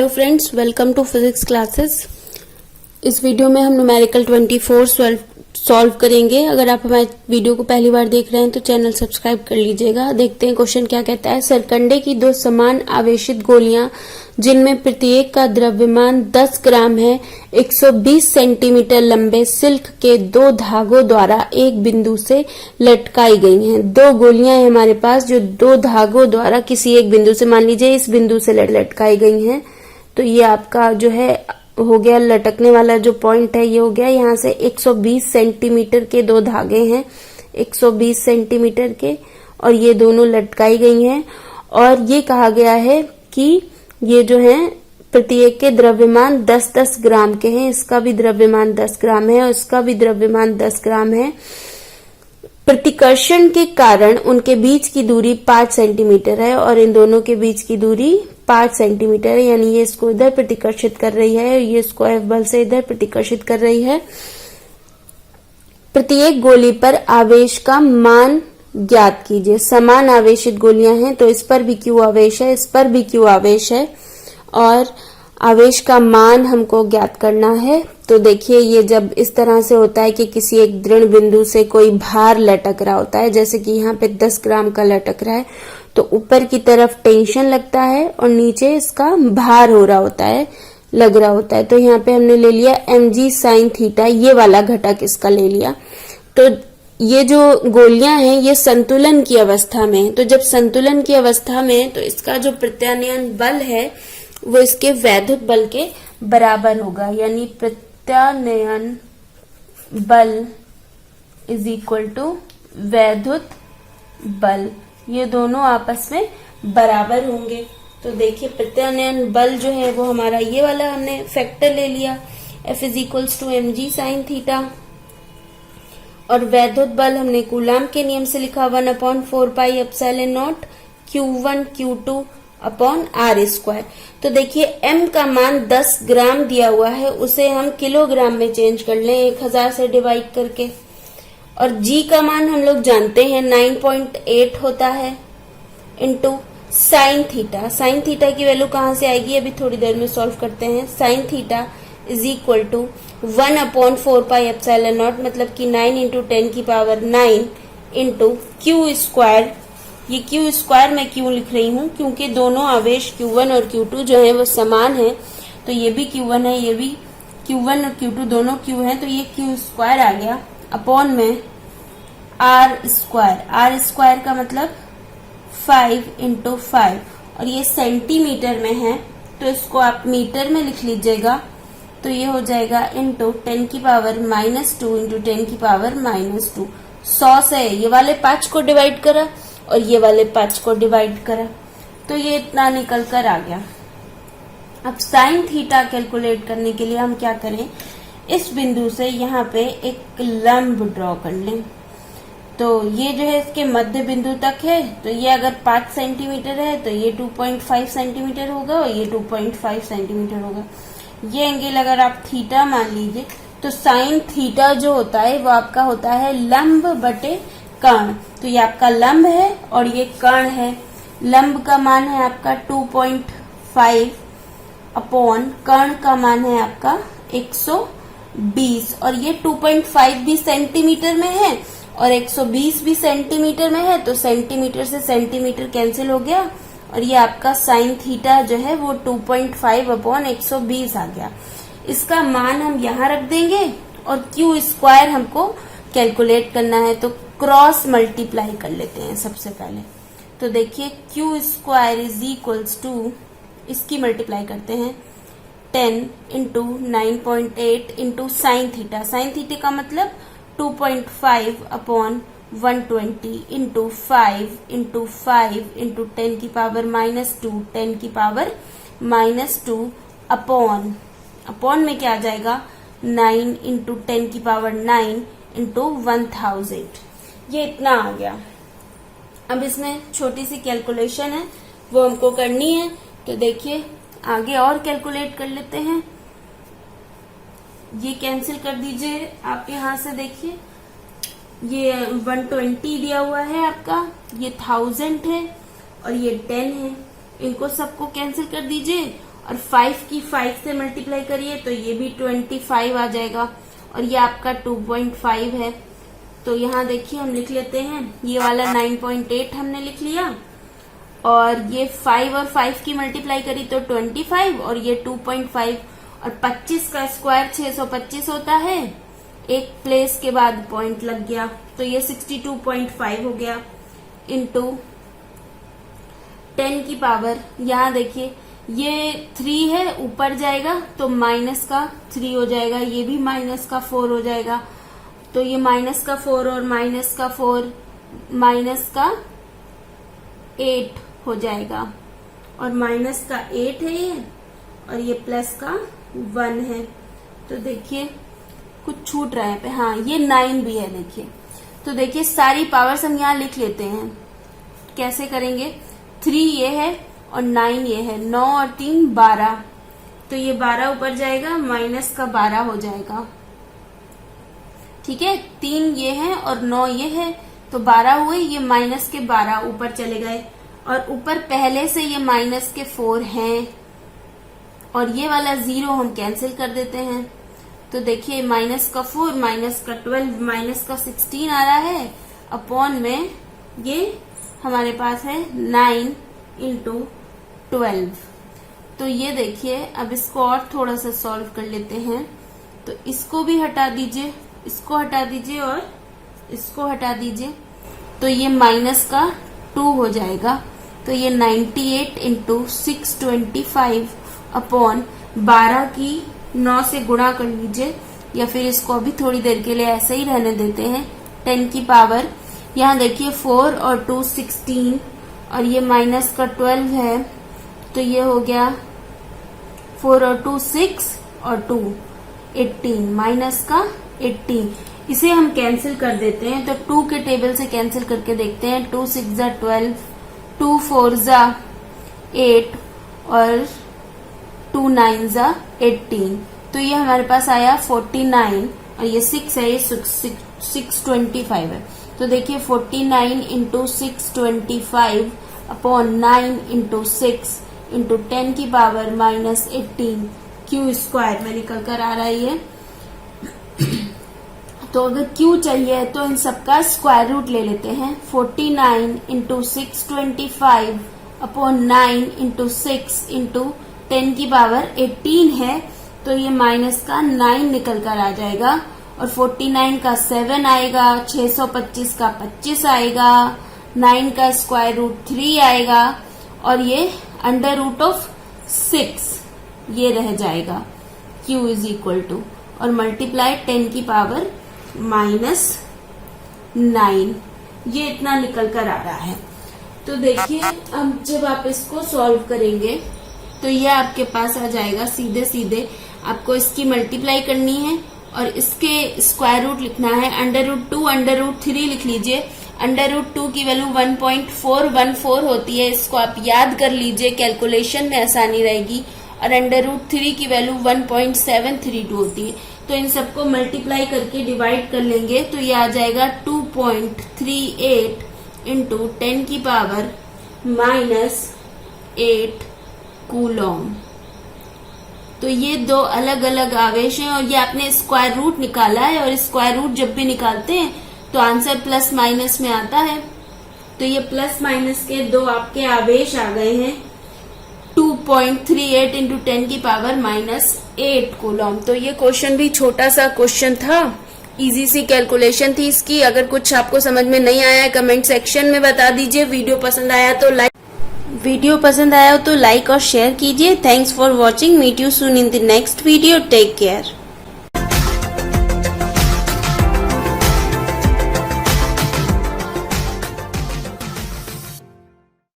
Hello friends, welcome to physics classes. इस video में हम न्यूमेरिकल 24 सॉल्व करेंगे। अगर आप हमारे वीडियो को पहली बार देख रहे हैं तो चैनल सब्सक्राइब कर लीजिएगा। देखते हैं क्वेश्चन क्या कहता है। सरकंडे की दो समान आवेशित गोलियां जिनमें प्रत्येक का द्रव्यमान 10 ग्राम है 120 सेंटीमीटर लंबे सिल्क के दो धागों द्वारा एक बिंदु से लटकाई गई हैं। दो गोलियां हैं हमारे पास जो दो धागों द्वारा किसी एक बिंदु से, मान लीजिए इस बिंदु से लटकाई गई हैं। तो ये आपका जो है हो गया लटकने वाला जो पॉइंट है, ये हो गया। यहाँ से 120 सेंटीमीटर के दो धागे हैं 120 सेंटीमीटर के, और ये दोनों लटकाई गई हैं। और ये कहा गया है कि ये जो है प्रत्येक के द्रव्यमान 10-10 ग्राम के हैं। इसका भी द्रव्यमान 10 ग्राम है और इसका भी द्रव्यमान 10 ग्राम है। प्रतिकर्षण के कारण उनके बीच की दूरी 5 सेंटीमीटर है और इन दोनों के बीच की दूरी 5 सेंटीमीटर है। यानी ये इसको इधर प्रतिकर्षित कर रही है और ये इसको F बल से इधर प्रतिकर्षित कर रही है। प्रत्येक गोली पर आवेश का मान ज्ञात कीजिए। समान आवेशित गोलियां हैं तो इस पर भी Q आवेश है, इस पर भी Q आवेश है और आवेश का मान हमको ज्ञात करना है। तो देखिए ये जब इस तरह से होता है कि किसी एक दृढ़ बिंदु से कोई भार लटक रहा होता है, जैसे कि यहाँ पे 10 ग्राम का लटक रहा है, तो ऊपर की तरफ टेंशन लगता है और नीचे इसका भार हो रहा होता है, लग रहा होता है। तो यहाँ पे हमने ले लिया mg sin थीटा, ये वाला घटक इसका ले लिया। तो ये जो गोलियां हैं ये संतुलन की अवस्था में है। तो जब संतुलन की अवस्था में तो इसका जो प्रत्यानयन बल है वो इसके वैद्युत बल के बराबर होगा। यानी प्रत्यानयन बल इज इक्वल टू वैद्युत बल, ये दोनों आपस में बराबर होंगे। तो देखिए प्रत्यानयन बल जो है वो हमारा ये वाला हमने फैक्टर ले लिया, F is equals to mg sin theta, और वैद्युत बल हमने कूलाम के नियम से लिखा 1/4πε0 Q1 Q2 upon R square. तो देखिए m का मान 10 ग्राम दिया हुआ है, उसे हम किलोग्राम में चेंज कर लें 1000 से डिवाइड करके, और g का मान हम लोग जानते हैं 9.8 होता है into sine theta. Sine theta की वैल्यू कहाँ से आएगी अभी थोड़ी देर में सॉल्व करते हैं। Sine theta is equal to 1/4πε0 मतलब कि 9 इंटू 10 की पावर 9 इंटू क्यू स्क्वायर। ये क्यू स्क्वायर मैं क्यों लिख रही हूँ, क्योंकि दोनों आवेश Q1 और Q2 जो है वो समान है। तो ये भी Q1 है, ये भी Q1 और Q2 दोनों Q है, तो ये क्यू स्क्वायर आ गया अपॉन में R स्क्वायर। R स्क्वायर का मतलब 5 इंटू 5, और ये सेंटीमीटर में है तो इसको आप मीटर में लिख लीजिएगा। तो ये हो जाएगा इंटू 10 की पावर -2 इंटू 10 की पावर -2। 100 से ये वाले 5 को डिवाइड करा और ये वाले 5 को डिवाइड करा, तो ये इतना निकल कर आ गया। अब साइन थीटा कैलकुलेट करने के लिए हम क्या करें, इस बिंदु से यहाँ पे एक लंब ड्रॉ कर लें। तो ये जो है इसके मध्य बिंदु तक है, तो ये अगर 5 सेंटीमीटर है तो ये 2.5 सेंटीमीटर होगा और ये 2.5 सेंटीमीटर होगा। ये एंगल अगर आप थीटा मान लीजिए तो साइन थीटा जो होता है वो आपका होता है लंब बटे कर्ण। तो ये आपका लंब है और ये कर्ण है। लंब का मान है आपका 2.5 अपॉन कर्ण का मान है आपका 120, और ये 2.5 भी सेंटीमीटर में है और 120 भी सेंटीमीटर में है, तो सेंटीमीटर से सेंटीमीटर कैंसिल हो गया और ये आपका साइन थीटा जो है वो 2.5 अपॉन 120 आ गया। इसका मान हम यहाँ रख देंगे और क्यू स्क्वायर हमको कैलकुलेट करना है, तो क्रॉस मल्टीप्लाई कर लेते हैं सबसे पहले। तो देखिए Q square is equals to, इसकी मल्टीप्लाई करते हैं 10 into 9.8 into sine theta. Sine theta का मतलब 2.5 अपॉन 120 इंटू 5 इंटू 5 इंटू 10 की पावर -2 10 की पावर -2 अपॉन में क्या आ जाएगा 9 इंटू 10 की पावर 9 इंटू 1000। ये इतना आ गया। अब इसमें छोटी सी कैलकुलेशन है वो हमको करनी है, तो देखिए आगे और कैलकुलेट कर लेते हैं। ये कैंसिल कर दीजिए आप यहाँ से, देखिए ये 120 दिया हुआ है आपका, ये 1000 है और ये 10 है, इनको सबको कैंसिल कर दीजिए और 5 की 5 से मल्टीप्लाई करिए तो ये भी 25 आ जाएगा और ये आपका 2.5 है। तो यहाँ देखिए हम लिख लेते हैं, ये वाला 9.8 हमने लिख लिया और ये 5 और 5 की मल्टीप्लाई करी तो 25 और ये 2.5 और 25 का स्क्वायर 625 होता है, एक प्लेस के बाद पॉइंट लग गया तो ये 62.5 हो गया इंटू 10 की पावर, यहाँ देखिए ये 3 है, ऊपर जाएगा तो माइनस का 3 हो जाएगा, ये भी माइनस का 4 हो जाएगा, तो ये माइनस का 4 और माइनस का 4 माइनस का 8 हो जाएगा और माइनस का 8 है ये और ये प्लस का 1 है। तो देखिए कुछ छूट रहा है पे, हाँ ये 9 भी है देखिए। तो देखिए सारी पावर्स हम यहाँ लिख लेते हैं, कैसे करेंगे, 3 ये है और 9 ये है, 9 और 3 12, तो ये 12 ऊपर जाएगा माइनस का 12 हो जाएगा, ठीक है। 3 ये है और 9 ये है तो 12 हुए, ये माइनस के 12 ऊपर चले गए और ऊपर पहले से ये माइनस के 4 हैं और ये वाला 0 हम कैंसिल कर देते हैं। तो देखिए माइनस का 4 माइनस का 12 माइनस का 16 आ रहा है, अपॉन में ये हमारे पास है 9 इंटू 12। तो ये देखिए अब इसको और थोड़ा सा सॉल्व कर लेते हैं, तो इसको भी हटा दीजिए, इसको हटा दीजिए और इसको हटा दीजिए, तो ये माइनस का 2 हो जाएगा। तो ये 98 इंटू 625 अपॉन 12 की 9 से गुणा कर लीजिए, या फिर इसको अभी थोड़ी देर के लिए ऐसे ही रहने देते हैं। 10 की पावर, यहाँ देखिए 4 और 2 16 और ये माइनस का 12 है, तो ये हो गया 4 और 2 6 और 2 18 माइनस का 18। इसे हम कैंसिल कर देते हैं, तो 2 के टेबल से कैंसिल करके देखते हैं। 2 6 जा 12, 2 4 जा 8 और 2 9 जा 18, तो ये हमारे पास आया 49 और ये 6 है, ये 625 है। तो देखिए 49 इंटू 625 अपॉन 9 इंटू 6 इंटू 10 की पावर माइनस 18 क्यू स्क्वायर में निकल कर आ रहा है ये। तो अगर क्यू चाहिए तो इन सबका स्क्वायर रूट ले लेते हैं। 49 इंटू 625 अपॉन 9 इंटू 6 इंटू 10 की पावर 18 है, तो ये माइनस का 9 निकल कर आ जाएगा और 49 का 7 आएगा, 625 का 25 आएगा, 9 का स्क्वायर रूट 3 आएगा और ये अंडर रूट ऑफ 6 ये रह जाएगा। Q इज इक्वल टू और मल्टीप्लाई 10 की पावर माइनस 9, ये इतना निकल कर आ रहा है। तो देखिए अब जब आप इसको सॉल्व करेंगे तो ये आपके पास आ जाएगा, सीधे सीधे आपको इसकी मल्टीप्लाई करनी है और इसके स्क्वायर रूट लिखना है। अंडर रूट 2 अंडर रूट 3 लिख लीजिए। अंडर रूट 2 की वैल्यू 1.414 होती है, इसको आप याद कर लीजिए, कैलकुलेशन में आसानी रहेगी। और अंडर रूट 3 की वैल्यू 1.732 होती है। तो इन सबको मल्टीप्लाई करके डिवाइड कर लेंगे तो ये आ जाएगा 2.38 इंटू 10 की पावर माइनस 8 कूलॉम। तो ये दो अलग अलग आवेश हैं और ये आपने स्क्वायर रूट निकाला है, और स्क्वायर रूट जब भी निकालते हैं तो आंसर प्लस माइनस में आता है। तो ये प्लस माइनस के दो आपके आवेश आ गए हैं। 2.38 इंटू 10 की पावर माइनस 8 कूलॉम। तो ये क्वेश्चन भी छोटा सा क्वेश्चन था, इजी सी कैलकुलेशन थी इसकी। अगर कुछ आपको समझ में नहीं आया है कमेंट सेक्शन में बता दीजिए। वीडियो पसंद आया तो लाइक और शेयर कीजिए। Thanks for watching. Meet you soon in the next video. Take care.